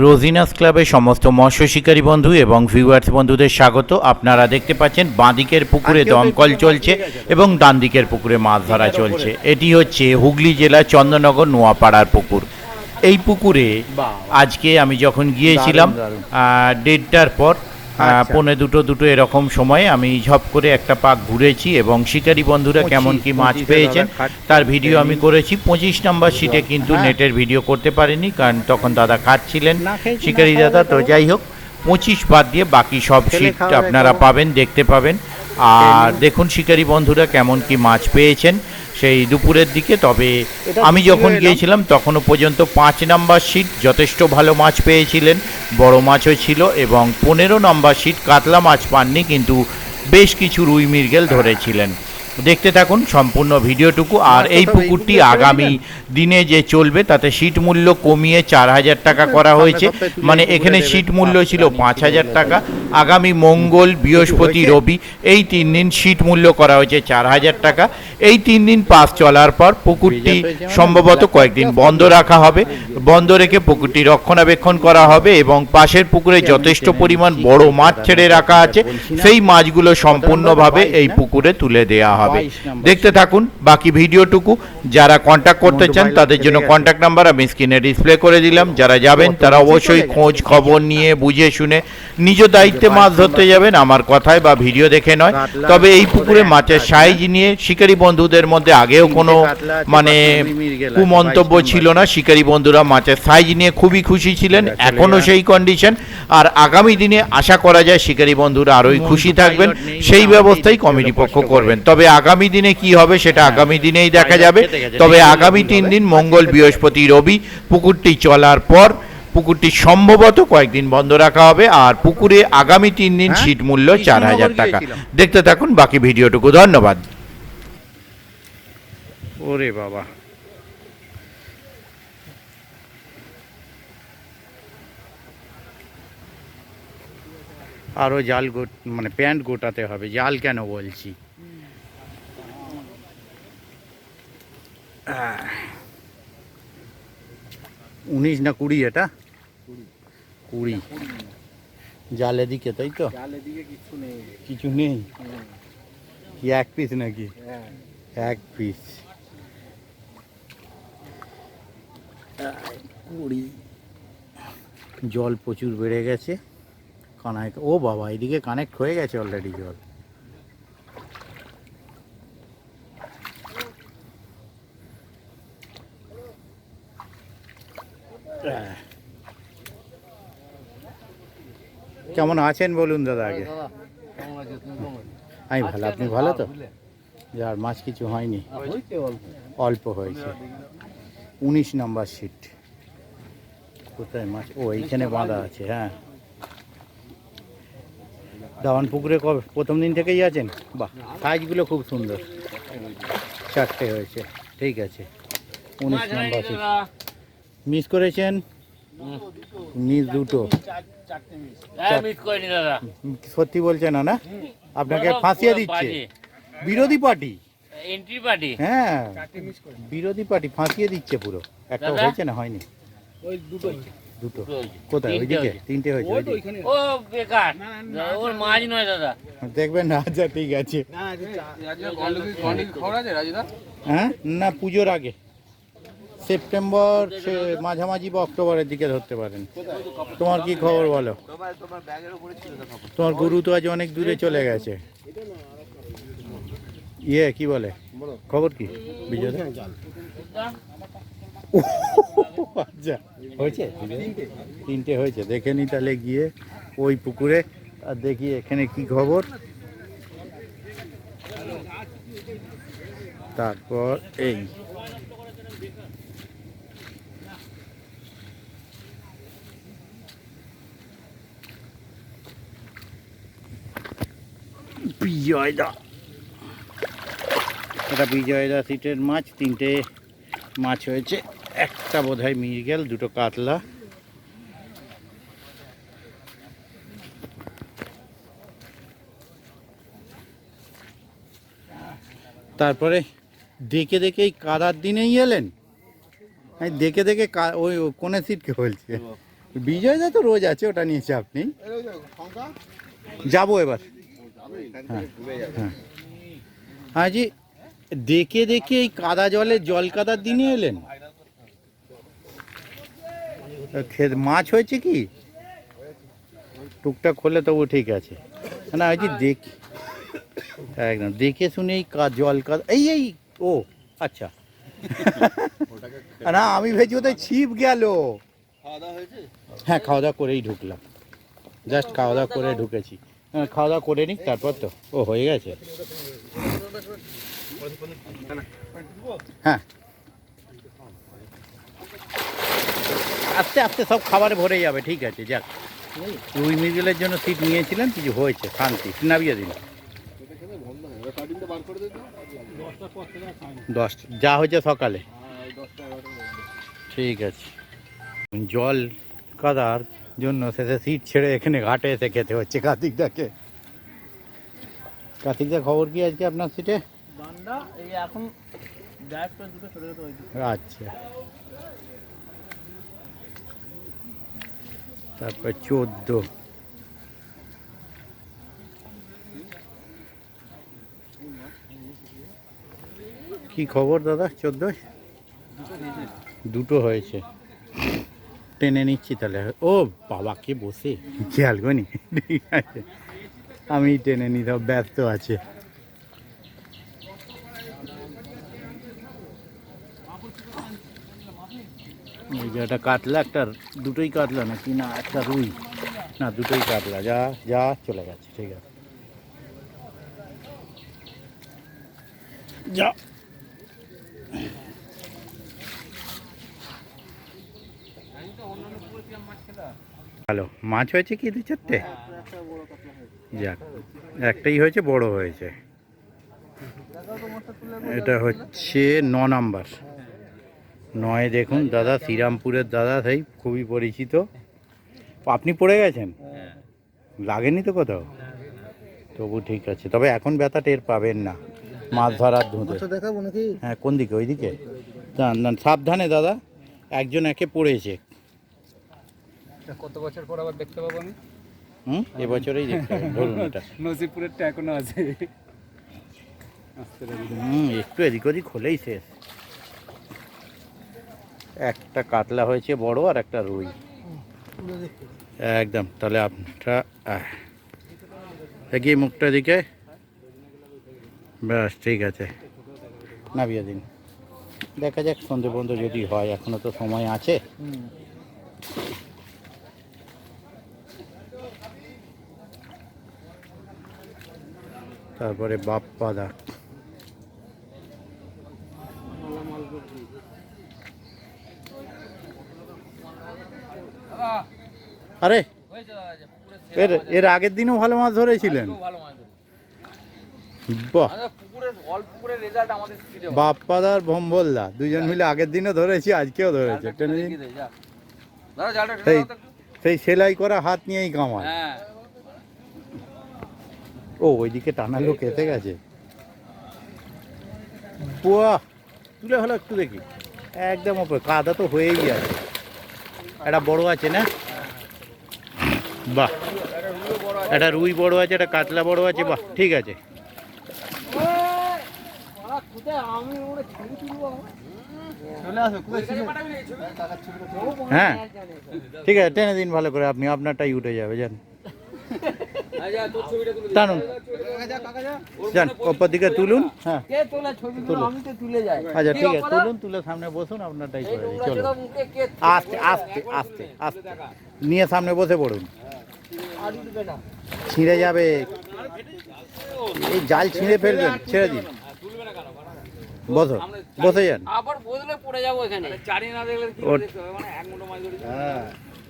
রোজিনাস ক্লাবের সমস্ত মৎস্য শিকারী বন্ধু এবং ভিউয়ার্স বন্ধুদের স্বাগত। আপনারা দেখতে পাচ্ছেন বাঁদিকের পুকুরে দমকল চলছে এবং ডান দিকের পুকুরে মাছ ধরা চলছে। এটি হচ্ছে হুগলি জেলার চন্দননগর নোয়াপাড়ার পুকুর। এই পুকুরে আজকে আমি যখন গিয়েছিলাম 1:30টার পর, পৌনে দুটো এরকম সময়ে আমি ঝপ করে একটা পাক ঘুরেছি এবং শিকারী বন্ধুরা কেমন কি মাছ পেয়েছেন তার ভিডিও আমি করেছি। 25 নম্বর সিটে কিন্তু নেটের ভিডিও করতে পারিনি, কারণ তখন দাদা খাচ্ছিলেন, শিকারী দাদা। তো যাই হোক, 25 বাদ দিয়ে বাকি সব সিট আপনারা পাবেন, দেখতে পাবেন। আর দেখুন শিকারী বন্ধুরা কেমন কি মাছ পেয়েছেন সেই দুপুরের দিকে। তবে আমি যখন গিয়েছিলাম তখনও পর্যন্ত 5 নম্বর সিট যথেষ্ট ভালো মাছ পেয়েছিলেন, বড় মাছও ছিল, এবং 15 নম্বর সিট কাতলা মাছ পাননি, কিন্তু বেশ কিছু রুই মৃগেল ধরেছিলেন। দেখতে থাকুন সম্পূর্ণ ভিডিওটুকু। আর এই পুকুরটি আগামী দিনে যে চলবে তাতে সিট মূল্য কমিয়ে 4000 টাকা করা হয়েছে। মানে এখানে সিট মূল্য ছিল 5000 টাকা। আগামী মঙ্গল, বৃহস্পতি, রবি এই 3 দিন সিট মূল্য করা হয়েছে 4000 টাকা। এই 3 দিন পাস চলার পর পুকুরটি সম্ভবত কয়েকদিন বন্ধ রাখা হবে। বন্ধ রেখে পুকুরটি রক্ষণাবেক্ষণ করা হবে এবং পাশের পুকুরে যথেষ্ট পরিমাণ বড় মাছ ছেড়ে রাখা আছে, সেই মাছগুলো সম্পূর্ণভাবে এই পুকুরে তুলে দেওয়া হবে। দেখতে থাকুন বাকি ভিডিওটুকু। যারা কন্ট্যাক্ট করতে চান তাদের জন্য কন্ট্যাক্ট নাম্বার আমি স্ক্রিনে ডিসপ্লে করে দিলাম। যারা যাবেন তারা অবশ্যই খোঁজ খবর নিয়ে বুঝে শুনে নিজ দায়িত্বে মাছ ধরতে যাবেন, আমার কথায় বা ভিডিও দেখে নয়। তবে এই পুকুরে মাছের সাইজ নিয়ে শিকারী বন্ধুদের মধ্যে আগেও কোনো কুমন্তব্য ছিল না। শিকারী বন্ধুরা মাছের সাইজ নিয়ে খুবই খুশি ছিলেন, এখনও সেই কন্ডিশন। আর আগামী দিনে আশা করা যায় শিকারী বন্ধুরা আরোই খুশি থাকবেন, সেই ব্যবস্থাই কমিটি পক্ষ করবেন। তবে আগামী দিনে কি হবে সেটা আগামী দিনেই দেখা যাবে। তবে আগামী 3 দিন মঙ্গল, বৃহস্পতি, রবি পুকুরটি চলার পর পুকুরটি সম্ভবত কয়েকদিন বন্ধ রাখা হবে। আর পুকুরে আগামী 3 দিন সিট মূল্য 4000 টাকা। দেখতে থাকুন বাকি ভিডিওটুকু। ধন্যবাদ। ওরে বাবা, আরো জাল মানে প্যান্ট গোটাতে হবে। জাল কেন বলছি, 19 না 20, এটা 20 জাল এদিকে, তাই তো? কিছু নেই কি? এক পিস নাকি? এক পিস 20। জল প্রচুর বেড়ে গেছে কানায়। ও বাবা, এদিকে কানেক্ট হয়ে গেছে অলরেডি জল। কেমন আছেন বলুন দাদা আগে? আমি ভালো, আপনি ভালো তো? যার মাছ কিছু হয়নি, অল্প হয়েছে। 19 নম্বর সিট। কোথায় মাছ? ও এইখানে বাঁধা আছে। হ্যাঁ, দাওয়ান পুকুরে কবে প্রথম দিন থেকেই আছেন? বাহ, সাইজগুলো খুব সুন্দর। 4টে হয়েছে, ঠিক আছে। 19 নম্বর সিট। মিস করেছেন? মিস দুটো। সত্যি বলছে না? না, আপনাকে ফাঁসিয়ে দিচ্ছে বিরোধী পার্টি, এন্ট্রি পার্টি। হ্যাঁ, বিরোধী পার্টি ফাঁসিয়ে দিচ্ছে পুরো। একটা হয়েছে না? হয়নি, ওই দুটো। কোথায়? ওইদিকে 3টে হয়েছে। ও বেকার, ওর মাছ নয় দাদা, দেখবেন না? আচ্ছা ঠিক আছে। হ্যাঁ, না পুজোর আগে, সেপ্টেম্বর মাঝামাঝি বা অক্টোবরের দিকে ধরতে পারেন। তোমার কি খবর বলো? তোমার গুরু তো আজ অনেক দূরে চলে গেছে। ইয়ে কি বলে, খবর কি বিজয়? আচ্ছা, হয়েছে 3টে হয়েছে। দেখে নি তাহলে গিয়ে ওই পুকুরে, আর দেখি এখানে কি খবর। তারপর এই বিজয়দা, এটা বিজয়দা সিটের মাছ। 3টে মাছ হয়েছে, একটা বোধহয় মৃগেল, 2টো কাতলা। তারপরে দেখে দেখে এই কাদার দিনেই এলেন? দেখে দেখে ওই কোনে সিটকে বলছে বিজয়দা তো রোজ আছে, ওটা নিয়ে চাপ নেই। যাবো এবার। হ্যাঁ হ্যাঁ হ্যাঁ জি, দেখে দেখে এই কাদা জলে জল কাদার দিনে এলেন। মাছ হয়েছে কি টুকটাক হলে তবু ঠিক আছে। না ওই যে দেখি একদম দেখে শুনে এই জল কাদা এই ও আচ্ছা। না আমি ভেবেছি ওদের ছিপ গেল। হ্যাঁ খাওয়া দাওয়া করেই ঢুকলাম, জাস্ট খাওয়া দাওয়া করে ঢুকেছি। হ্যাঁ খাওয়া দাওয়া করে নিক তারপর তো ও হয়ে গেছে। হ্যাঁ আস্তে আস্তে সব খাবারে ভরে যাবে, ঠিক আছে। যাক রুই মৃগেলের জন্য সিট নিয়েছিলেন, কিছু হয়েছে, শান্তি। নামিয়ে দিন 10 যা হয়েছে সকালে, ঠিক আছে। জল কাদার জন্য শেষে সিট ছেড়ে এখানে ঘাটে এসে খেতে হচ্ছে কার্তিকদাকে। কার্তিকদা খবর কি আজকে আপনার সিটে? এখন আচ্ছা তারপর 14 কি খবর দাদা? 14 দুটো হয়েছে, টেনে নিচ্ছি তাহলে। ও বাবাকে বসে খেয়াল করি, ঠিক আছে আমি টেনে নিতে ব্যস্ত আছে। এই যে একটা কাতলা, একটা দুটোই কাতলা নাকি না একটা রুই, না দুটোই কাতলা। যা যা চলে গেছে, ঠিক আছে যা। ভালো মাছ হয়েছে কি 2-4টে? যাক একটাই হয়েছে, বড় হয়েছে। এটা হচ্ছে 9 নাম্বার। 9 দেখুন দাদা, শ্রীরামপুরের দাদা, সেই খুবই পরিচিত। আপনি পড়ে গেছেন? লাগেনি তো কোথাও? তবু ঠিক আছে, তবে এখন ব্যথা টের পাবেন না মাছ ধরার ধুঁতে। হ্যাঁ কোন দিকে? ওই দিকে সাবধানে দাদা, একজন একে পড়েছে। কত বছর পর আবার দেখতে পাবো আমি? এবছরেই দেখতে হবে, ধরুন এটা নজিরপুরেরটা এখনো আছে। একটু এদিক ওদিক হলেই শেষ। একটা কাতলা হয়েছে বড়, আর একটা রুই একদম। তাহলে আপনারা এগিয়ে মুখটা দিকে, ব্যাস ঠিক আছে, নামিয়ে দিন। দেখা যাক সন্ধে পর্যন্ত যদি হয়, এখনো তো সময় আছে। তারপরে বাপ্পাদা, আরে এর আগের দিনও ভালো মাছ ধরেছিলেন। বাহ, বাপ্পাদার ভম্বলদা দুজন মিলে আগের দিনও ধরেছি, আজকেও ধরেছে। সেই সেলাই করা হাত নিয়েই কামায়। ও ওইদিকে টানা লোক এসে গেছে। বাহ, তুলে হলো একটু দেখি, একদম ওপরে কাদা তো হয়েই আছে। একটা বড় আছে না? বাহ, একটা রুই বড় আছে, একটা কাতলা বড় আছে। বাহ ঠিক আছে। হ্যাঁ ঠিক আছে, টেনে দিন ভালো করে, আপনি আপনারটাই উঠে যাবে। যান টানুন, যান ওপর দিকে তুলুন। হ্যাঁ আচ্ছা ঠিক আছে, তুলুন, তুলে সামনে বসুন, আপনারটাই করে দিই। চলো আস্তে আস্তে আস্তে আস্তে নিয়ে সামনে বসে পড়ুন, ছিঁড়ে যাবে। এই জাল ছিঁড়ে ফেলবেন, ছেড়ে দিন, বসো, বসে যান।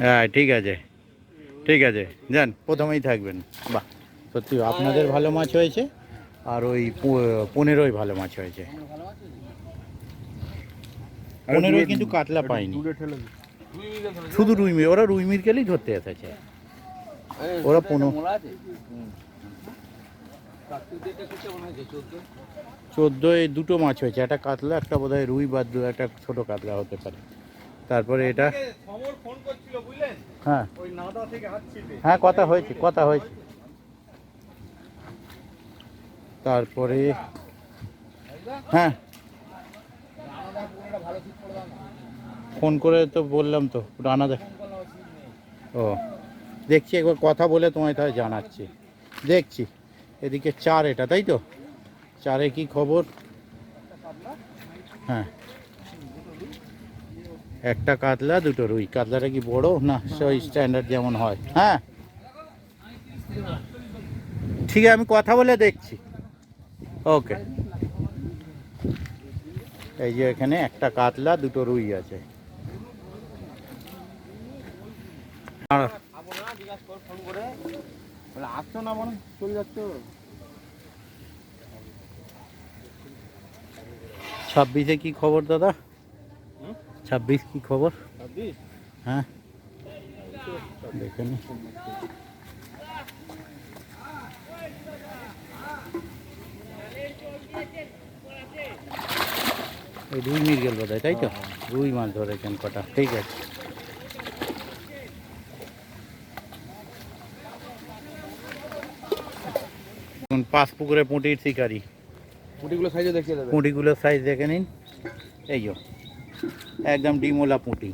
হ্যাঁ ঠিক আছে, ঠিক আছে, যান প্রথমেই থাকবেন। বাহ সত্যি আপনাদের ভালো মাছ হয়েছে, আর ওই 15ই ভালো মাছ হয়েছে। 15 কিন্তু কাতলা পাইনি, শুধু রুই মির। ওরা রুই মিরকেলই ধরতে এসেছে, ওরা 15 14 দুটো মাছ হয়েছে, একটা কাতলা, একটা বোধহয় রুই, বা একটা ছোট কাতলা হতে পারে। তারপরে এটা হ্যাঁ ওই নাদা থেকে হাঁটছিতে হ্যাঁ কথা হয়েছে তারপরে হ্যাঁ ফোন করে তো বললাম তো রানা দেখ ও দেখছি একবার কথা বলে তোমায় তাহলে জানাচ্ছি দেখছি এদিকে 4 এটা তাই তো 4-এ কি খবর হ্যাঁ একটা কাতলা 2টো রুই কাতলাটা কি বড় না সেই স্ট্যান্ডার্ড যেমন হয় হ্যাঁ ঠিক আছে আমি কথা বলে দেখছি ওকে এই যে এখানে একটা কাতলা 2টো রুই আছে আর ফোন করে বলে আসছো না মনে চলে যাচ্ছ 26-এ কি খবর দাদা 26 কি খবর হ্যাঁ দেখে নি এই রুই মির্গেল বোধ হয় তাই তো রুই মাছ ধরেছেন কটা ঠিক আছে পাঁচ পুকুরে পুঁটির শিকারি পুটিগুলো সাইজে দেখিয়ে দেবে পুঁটিগুলোর সাইজ দেখে নিন এই একদম ডিমোলা পুঁটি